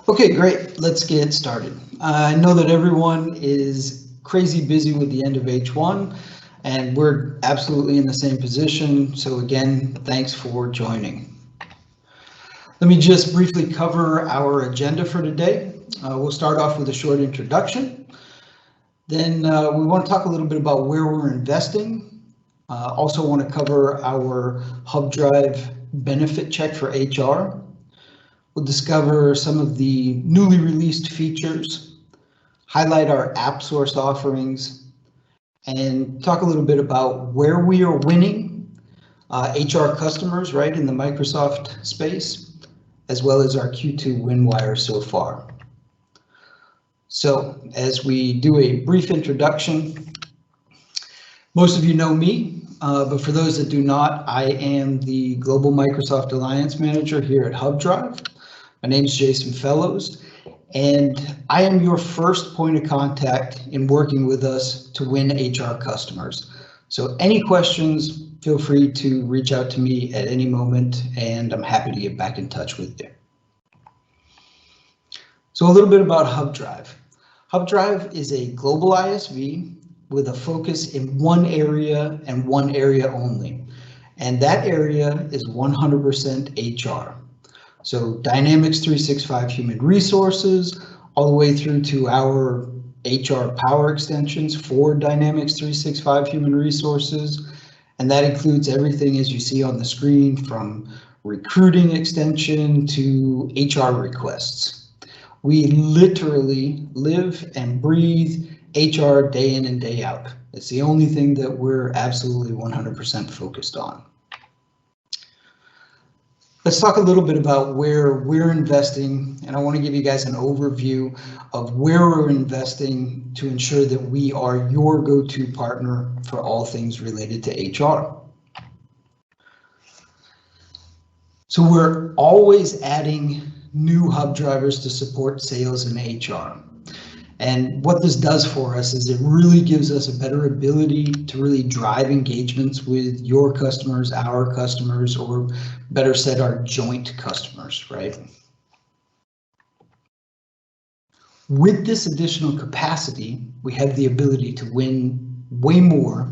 Okay, great. Let's get started. I know that everyone is crazy busy with the end of H1, and we're absolutely in the same position. So again, thanks for joining. Let me just briefly cover our agenda for today. We'll start off with a short introduction. Then we want to talk a little bit about where we're investing. Also want to cover our HubDrive benefit check for HR. We'll discover some of the newly released features, highlight our Appsource offerings, and talk a little bit about where we are winning HR customers right in the Microsoft space, as well as our Q2 win wire so far. So as we do a brief introduction, most of you know me, but for those that do not, I am the Global Microsoft Alliance Manager here at HubDrive. My name is Jason Fellows, and I am your first point of contact in working with us to win HR customers. So any questions, feel free to reach out to me at any moment, and I'm happy to get back in touch with you. So a little bit about HubDrive. HubDrive is a global ISV with a focus in one area and one area only, and that area is 100% HR. So Dynamics 365 Human Resources, all the way through to our HR Power extensions for Dynamics 365 Human Resources. And that includes everything as you see on the screen, from recruiting extension to HR requests. We literally live and breathe HR day in and day out. It's the only thing that we're absolutely 100% focused on. Let's talk a little bit about where we're investing, and I want to give you guys an overview of where we're investing to ensure that we are your go-to partner for all things related to HR. So we're always adding new hub drivers to support sales and HR. And what this does for us is it really gives us a better ability to really drive engagements with your customers, our customers, or better said, our joint customers, right? With this additional capacity, we have the ability to win way more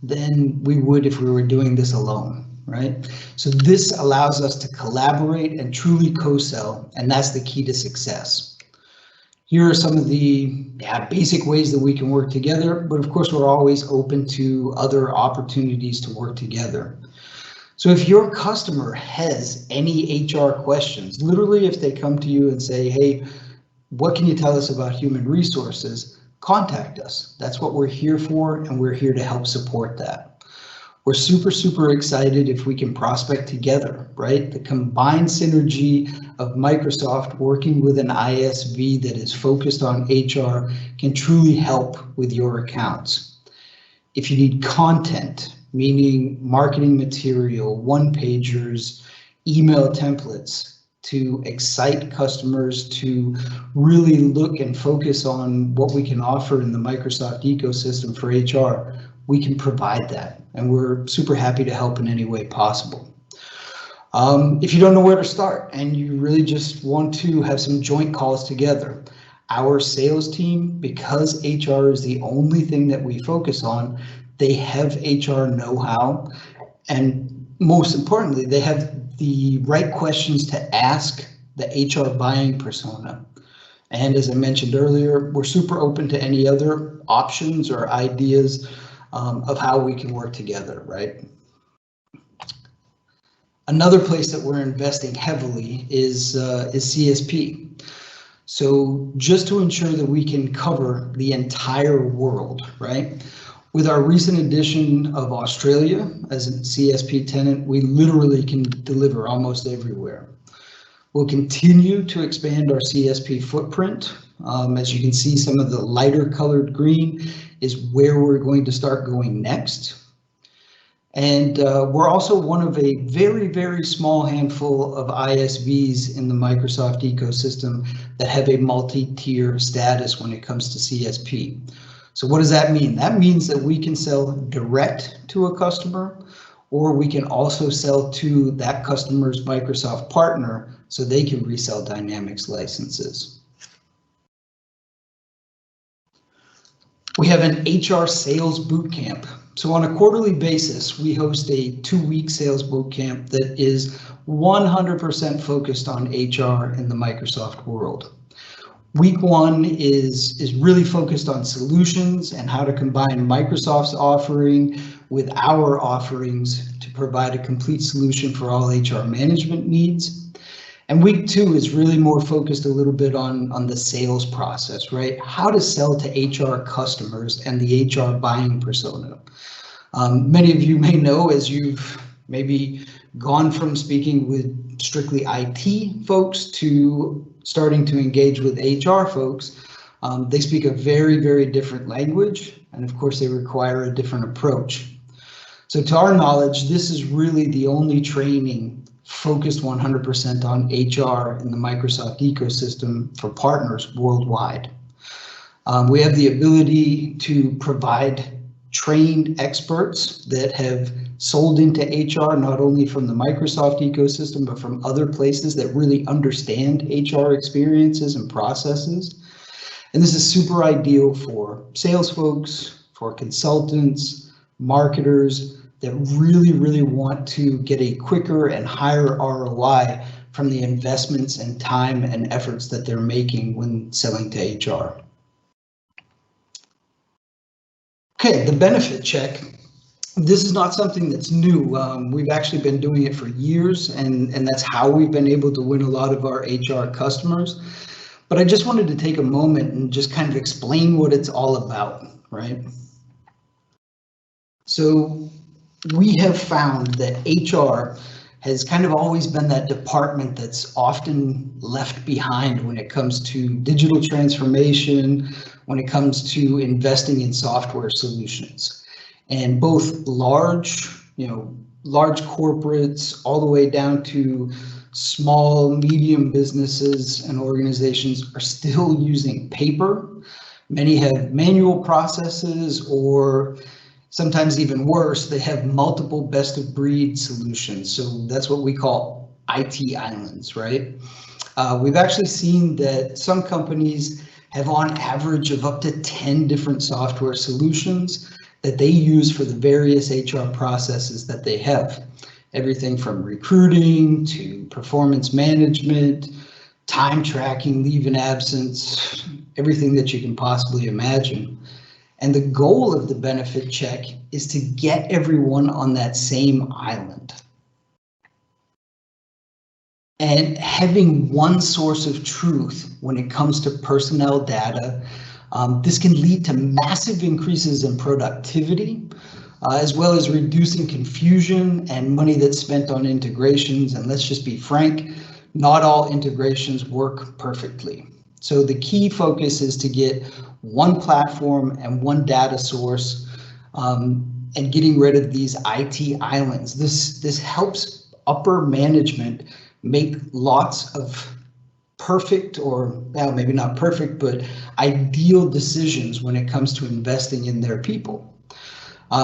than we would if we were doing this alone, right? So this allows us to collaborate and truly co-sell, and that's the key to success. Here are some of the basic ways that we can work together, but of course we're always open to other opportunities to work together. So if your customer has any HR questions, literally if they come to you and say, hey, what can you tell us about human resources? Contact us. That's what we're here for, and we're here to help support that. We're super excited if we can prospect together, right? The combined synergy of Microsoft working with an ISV that is focused on HR can truly help with your accounts. If you need content, meaning marketing material, one-pagers, email templates to excite customers to really look and focus on what we can offer in the Microsoft ecosystem for HR, we can provide that, and we're super happy to help in any way possible. If you don't know where to start and you really just want to have some joint calls together, our sales team, because HR is the only thing that we focus on, they have HR know-how, and most importantly, they have the right questions to ask the HR buying persona. And as I mentioned earlier, we're super open to any other options or ideas of how we can work together, right? Another place that we're investing heavily is CSP. So just to ensure that we can cover the entire world, right? With our recent addition of Australia as a CSP tenant, we literally can deliver almost everywhere. We'll continue to expand our CSP footprint. As you can see, some of the lighter colored green is where we're going to start going next. And we're also one of a very small handful of ISVs in the Microsoft ecosystem that have a multi-tier status when it comes to CSP. So what does that mean? That means that we can sell direct to a customer, or we can also sell to that customer's Microsoft partner so they can resell Dynamics licenses. We have an HR sales bootcamp. So on a quarterly basis, we host a 2-week sales bootcamp that is 100% focused on HR in the Microsoft world. Week 1 is really focused on solutions and how to combine Microsoft's offering with our offerings to provide a complete solution for all HR management needs. And week 2 is really more focused a little bit on the sales process, right? How to sell to HR customers and the HR buying persona. Many of you may know, as you've maybe gone from speaking with strictly IT folks to starting to engage with HR folks, they speak a very, very different language, and of course they require a different approach. So to our knowledge, this is really the only training focused 100% on HR in the Microsoft ecosystem for partners worldwide. We have the ability to provide trained experts that have sold into HR, not only from the Microsoft ecosystem, but from other places that really understand HR experiences and processes. And this is super ideal for sales folks, for consultants, marketers that really want to get a quicker and higher ROI from the investments and time and efforts that they're making when selling to HR. Okay, the benefit check. This is not something that's new. We've actually been doing it for years, and that's how we've been able to win a lot of our HR customers. But I just wanted to take a moment and just kind of explain what it's all about, right? So we have found that HR has kind of always been that department that's often left behind when it comes to digital transformation, when it comes to investing in software solutions. And both large corporates all the way down to small, medium businesses and organizations are still using paper. Many have manual processes, or sometimes even worse, they have multiple best of breed solutions. So that's what we call IT islands, right? We've actually seen that some companies have on average of up to 10 different software solutions that they use for the various HR processes that they have. Everything from recruiting to performance management, time tracking, leave and absence, everything that you can possibly imagine. And the goal of the benefit check is to get everyone on that same island. And having one source of truth when it comes to personnel data, this can lead to massive increases in productivity, as well as reducing confusion and money that's spent on integrations. And let's just be frank, not all integrations work perfectly. So the key focus is to get one platform and one data source, and getting rid of these IT islands. This helps upper management make lots of perfect, or well, maybe not perfect, but ideal decisions when it comes to investing in their people.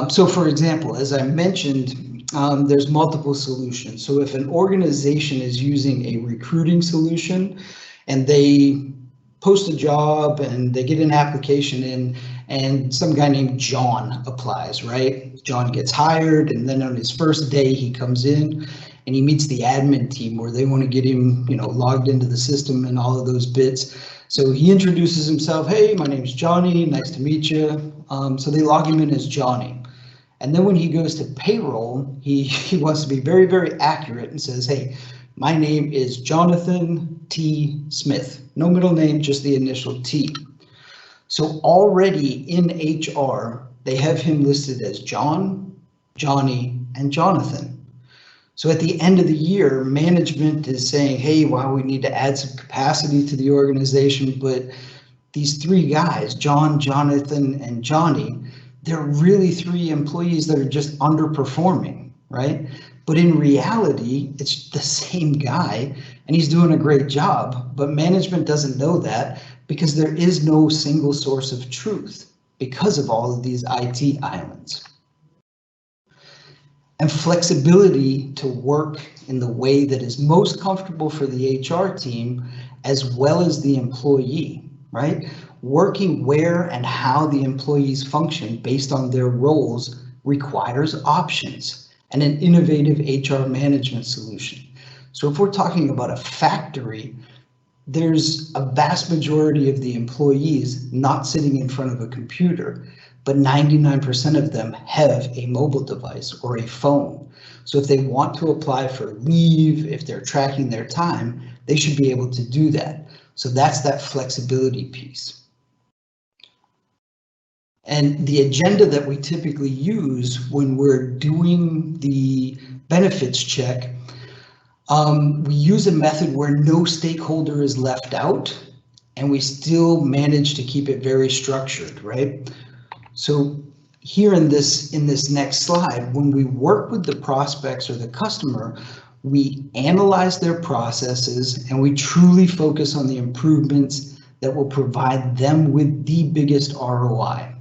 So for example, as I mentioned, there's multiple solutions. So if an organization is using a recruiting solution and they post a job and they get an application in, and some guy named John applies, right? John gets hired, and then on his first day he comes in and he meets the admin team where they want to get him, logged into the system and all of those bits. So he introduces himself. Hey, my name's Johnny, nice to meet you. So they log him in as Johnny. And then when he goes to payroll, he wants to be very, very accurate and says, hey, my name is Jonathan T. Smith. No middle name, just the initial T. So already in HR, they have him listed as John, Johnny, and Jonathan. So at the end of the year, management is saying, hey, wow, we need to add some capacity to the organization, but these three guys, John, Jonathan, and Johnny, they're really three employees that are just underperforming, right? But in reality, it's the same guy and he's doing a great job, but management doesn't know that because there is no single source of truth because of all of these IT islands. and flexibility to work in the way that is most comfortable for the HR team as well as the employee, right? Working where and how the employees function based on their roles requires options and an innovative HR management solution. So if we're talking about a factory, there's a vast majority of the employees not sitting in front of a computer, but 99% of them have a mobile device or a phone. So if they want to apply for leave, if they're tracking their time, they should be able to do that. So that's that flexibility piece. And the agenda that we typically use when we're doing the benefits check, we use a method where no stakeholder is left out and we still manage to keep it very structured, right? So here in this next slide, when we work with the prospects or the customer, we analyze their processes and we truly focus on the improvements that will provide them with the biggest ROI.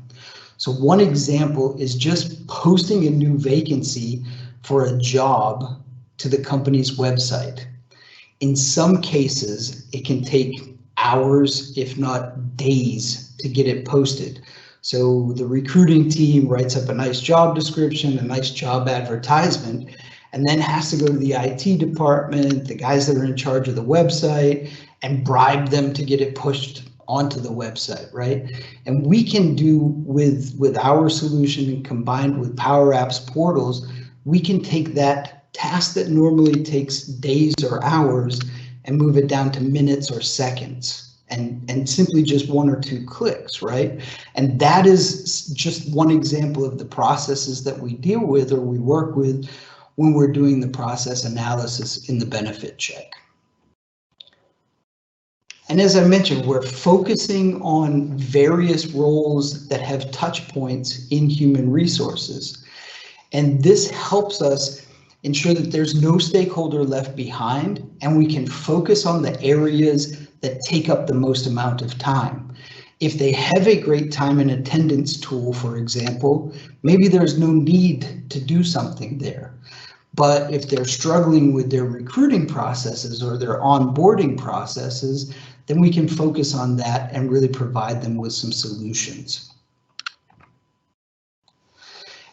So one example is just posting a new vacancy for a job to the company's website. In some cases, it can take hours, if not days, to get it posted. So the recruiting team writes up a nice job description, a nice job advertisement, and then has to go to the IT department, the guys that are in charge of the website, and bribe them to get it pushed onto the website, right? And we can do with our solution and combined with Power Apps portals, we can take that task that normally takes days or hours and move it down to minutes or seconds. And simply just one or two clicks, right? And that is just one example of the processes that we deal with or we work with when we're doing the process analysis in the benefit check. And as I mentioned, we're focusing on various roles that have touch points in human resources. And this helps us ensure that there's no stakeholder left behind and we can focus on the areas that take up the most amount of time. If they have a great time and attendance tool, for example, maybe there's no need to do something there. But if they're struggling with their recruiting processes or their onboarding processes, then we can focus on that and really provide them with some solutions.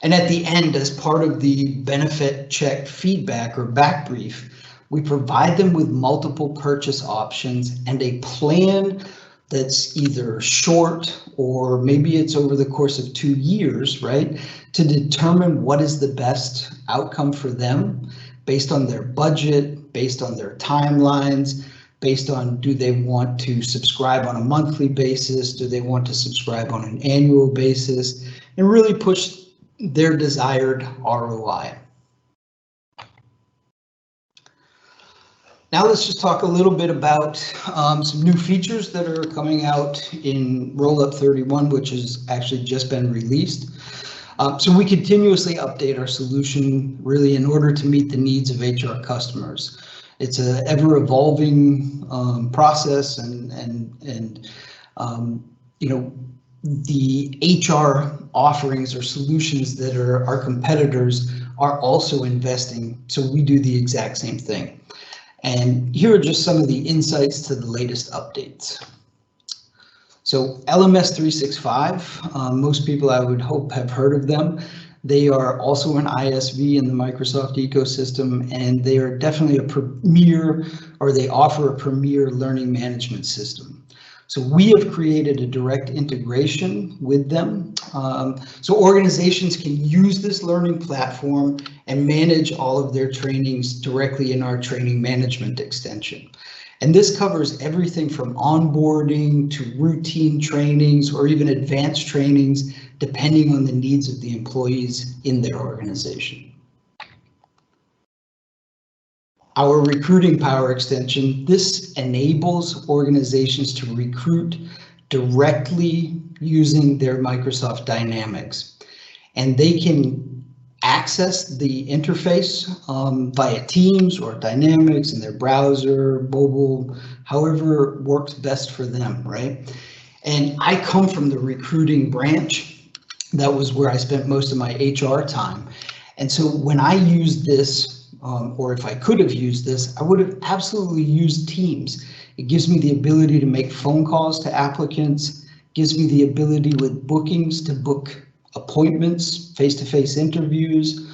And at the end, as part of the benefit check feedback or back brief, we provide them with multiple purchase options and a plan that's either short or maybe it's over the course of 2 years, right? To determine what is the best outcome for them based on their budget, based on their timelines, based on do they want to subscribe on a monthly basis? Do they want to subscribe on an annual basis? And really push their desired ROI. Now let's just talk a little bit about some new features that are coming out in Rollup 31, which has actually just been released. So we continuously update our solution really in order to meet the needs of HR customers. It's an ever-evolving process, and you know, the HR offerings or solutions that are our competitors are also investing, so we do the exact same thing. And here are just some of the insights to the latest updates. So LMS 365, most people I would hope have heard of them. They are also an ISV in the Microsoft ecosystem, and they are definitely a premier, or they offer a premier learning management system. So we have created a direct integration with them. So organizations can use this learning platform and manage all of their trainings directly in our training management extension. And this covers everything from onboarding to routine trainings or even advanced trainings, depending on the needs of the employees in their organization. Our recruiting power extension, this enables organizations to recruit directly using their Microsoft Dynamics. And they can access the interface via Teams or Dynamics in their browser, mobile, however works best for them, right? And I come from the recruiting branch. That was where I spent most of my HR time. And so when I used this, or if I could have used this, I would have absolutely used Teams. It gives me the ability to make phone calls to applicants, gives me the ability with bookings to book appointments, face-to-face interviews.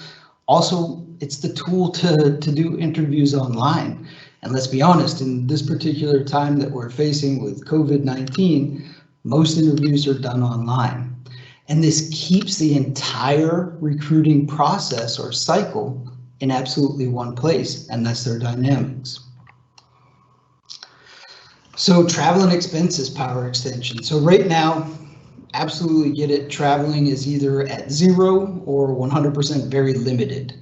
Also, it's the tool to do interviews online. And let's be honest, in this particular time that we're facing with COVID-19, most interviews are done online. And this keeps the entire recruiting process or cycle in absolutely one place, and that's their dynamics. So travel and expenses power extension. So right now, absolutely get it, traveling is either at 0 or 100% very limited.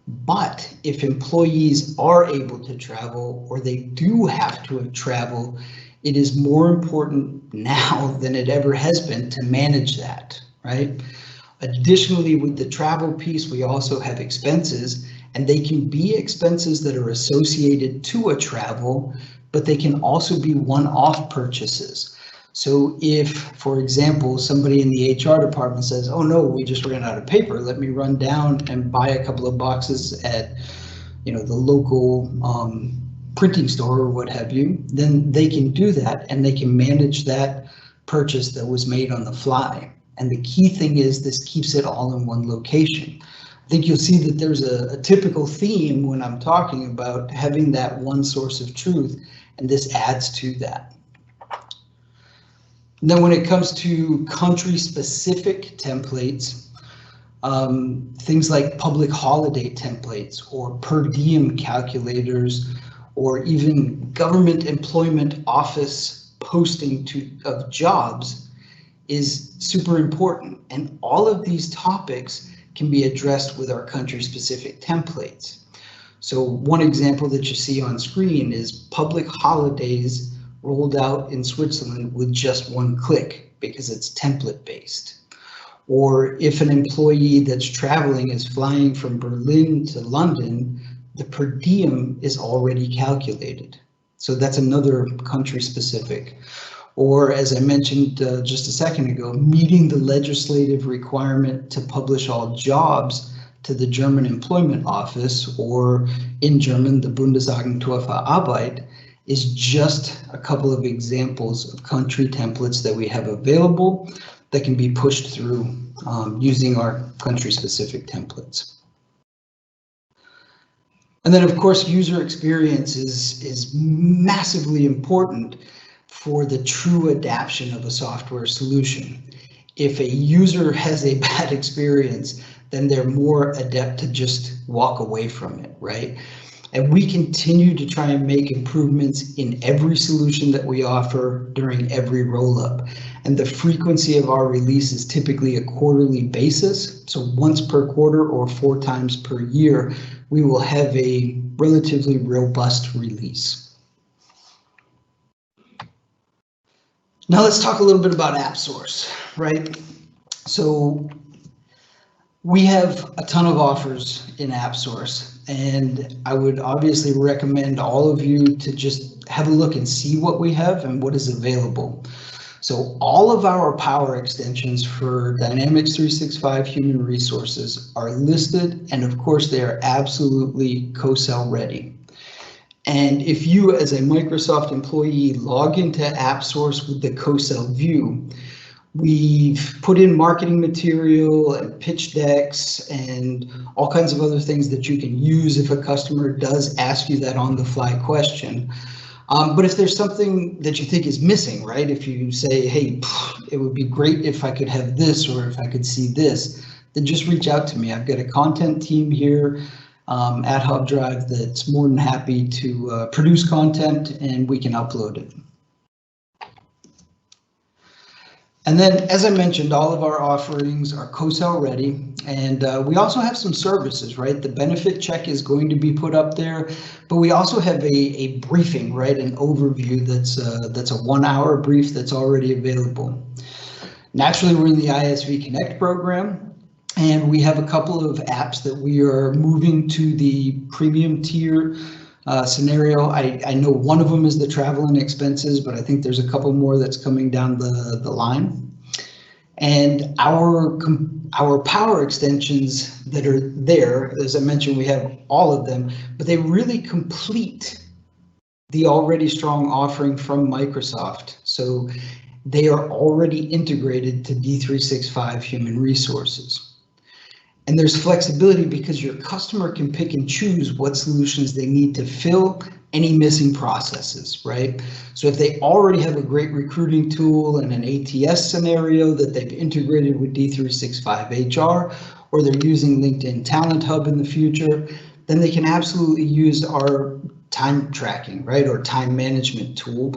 But if employees are able to travel, or they do have to travel, it is more important now than it ever has been to manage that, right? Additionally, with the travel piece, we also have expenses, and they can be expenses that are associated to a travel, but they can also be one-off purchases. So if, for example, somebody in the HR department says, oh no, we just ran out of paper, let me run down and buy a couple of boxes at, the local printing store or what have you, then they can do that and they can manage that purchase that was made on the fly. And the key thing is this keeps it all in one location. I think you'll see that there's a typical theme when I'm talking about having that one source of truth, and this adds to that. And then when it comes to country-specific templates, things like public holiday templates or per diem calculators, or even government employment office posting of jobs is super important. And all of these topics can be addressed with our country-specific templates. So one example that you see on screen is public holidays rolled out in Switzerland with just one click because it's template based. Or if an employee that's traveling is flying from Berlin to London, the per diem is already calculated. So that's another country specific. Or as I mentioned just a second ago, meeting the legislative requirement to publish all jobs to the German Employment Office, or in German, the Bundesagentur für Arbeit, is just a couple of examples of country templates that we have available that can be pushed through using our country-specific templates. And then, of course, user experience is massively important for the true adaptation of a software solution. If a user has a bad experience, then they're more adept to just walk away from it, right? And we continue to try and make improvements in every solution that we offer during every roll-up. And the frequency of our release is typically a quarterly basis. So once per quarter or 4 times per year, we will have a relatively robust release. Now let's talk a little bit about Appsource, right? So we have a ton of offers in Appsource, and I would obviously recommend all of you to just have a look and see what we have and what is available. So all of our power extensions for Dynamics 365 Human Resources are listed, and of course they are absolutely co-sell ready. And if you as a Microsoft employee log into Appsource with the co-sell view, we've put in marketing material and pitch decks and all kinds of other things that you can use if a customer does ask you that on the fly question. But if there's something that you think is missing, right? If you say, hey, it would be great if I could have this, or if I could see this, then just reach out to me. I've got a content team here at HubDrive that's more than happy to produce content, and we can upload it. And then, as I mentioned, all of our offerings are co-sell ready, and we also have some services, right? The benefit check is going to be put up there, but we also have a briefing, right? An overview that's a 1-hour brief that's already available. Naturally, we're in the ISV Connect program, and we have a couple of apps that we are moving to the premium tier scenario. I know one of them is the travel and expenses, but I think there's a couple more that's coming down the line. And our our power extensions that are there, as I mentioned, we have all of them, but they really complete the already strong offering from Microsoft. So they are already integrated to D365 Human Resources. And there's flexibility because your customer can pick and choose what solutions they need to fill any missing processes, right? So if they already have a great recruiting tool and an ATS scenario that they've integrated with D365 HR, or they're using LinkedIn Talent Hub in the future, then they can absolutely use our time tracking, right, or time management tool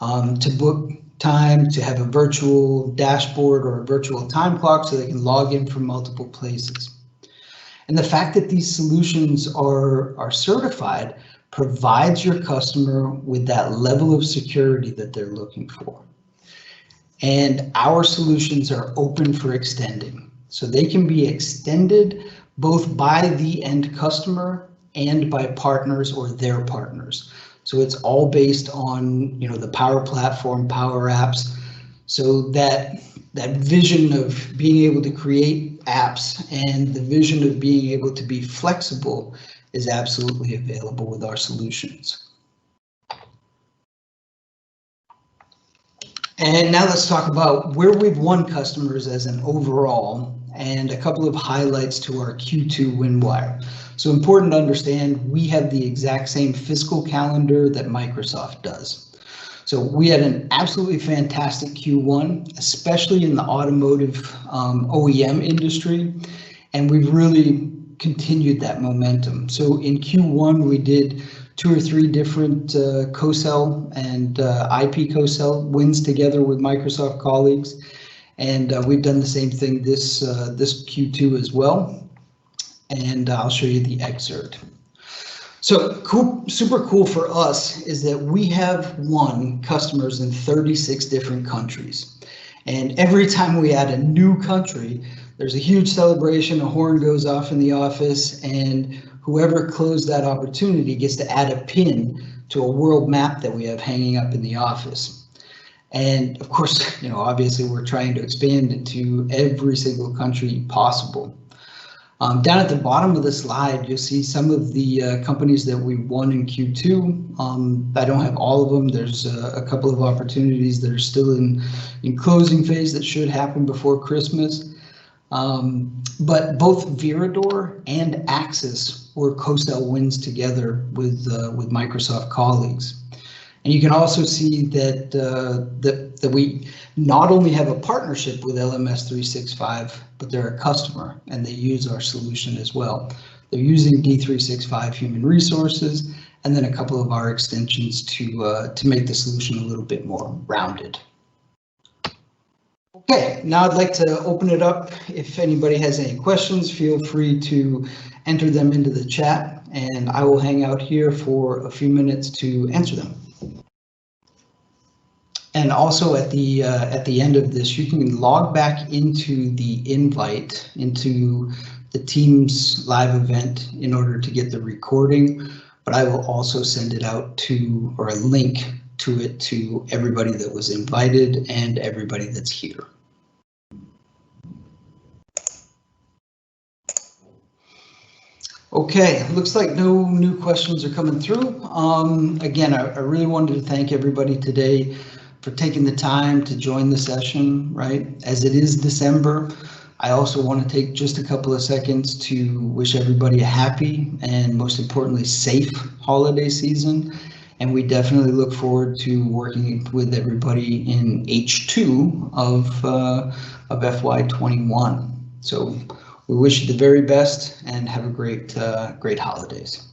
to book time, to have a virtual dashboard or a virtual time clock so they can log in from multiple places. And the fact that these solutions are certified provides your customer with that level of security that they're looking for. And our solutions are open for extending. So they can be extended both by the end customer and by partners or their partners. So it's all based on, you know, the Power Platform, Power Apps. So that vision of being able to create apps and the vision of being able to be flexible is absolutely available with our solutions. And now let's talk about where we've won customers as an overall and a couple of highlights to our Q2 win wire. So important to understand, we have the exact same fiscal calendar that Microsoft does. So we had an absolutely fantastic Q1, especially in the automotive OEM industry, and we've really continued that momentum. So in Q1, we did 2 or 3 different co-sell and IP co-sell wins together with Microsoft colleagues, and we've done the same thing this Q2 as well. And I'll show you the excerpt. So cool, super cool for us is that we have won customers in 36 different countries. And every time we add a new country, there's a huge celebration, a horn goes off in the office, and whoever closed that opportunity gets to add a pin to a world map that we have hanging up in the office. And of course, you know, obviously we're trying to expand into every single country possible. Down at the bottom of the slide, you'll see some of the companies that we won in Q2. I don't have all of them. There's a couple of opportunities that are still in closing phase that should happen before Christmas. But both Viridor and Axis were co-sell wins together with Microsoft colleagues. And you can also see that that we not only have a partnership with LMS 365, but they're a customer and they use our solution as well. They're using D365 Human Resources and then a couple of our extensions to make the solution a little bit more rounded. Okay, now I'd like to open it up. If anybody has any questions, feel free to enter them into the chat, and I will hang out here for a few minutes to answer them. And also at the end of this, you can log back into the invite into the Teams live event in order to get the recording, but I will also send it out to, or a link to it, to everybody that was invited and everybody that's here. Okay, looks like no new questions are coming through. Again, I really wanted to thank everybody today for taking the time to join the session, right? As it is December, I also want to take just a couple of seconds to wish everybody a happy and most importantly, safe holiday season. And we definitely look forward to working with everybody in H2 of FY21. So we wish you the very best and have a great holidays.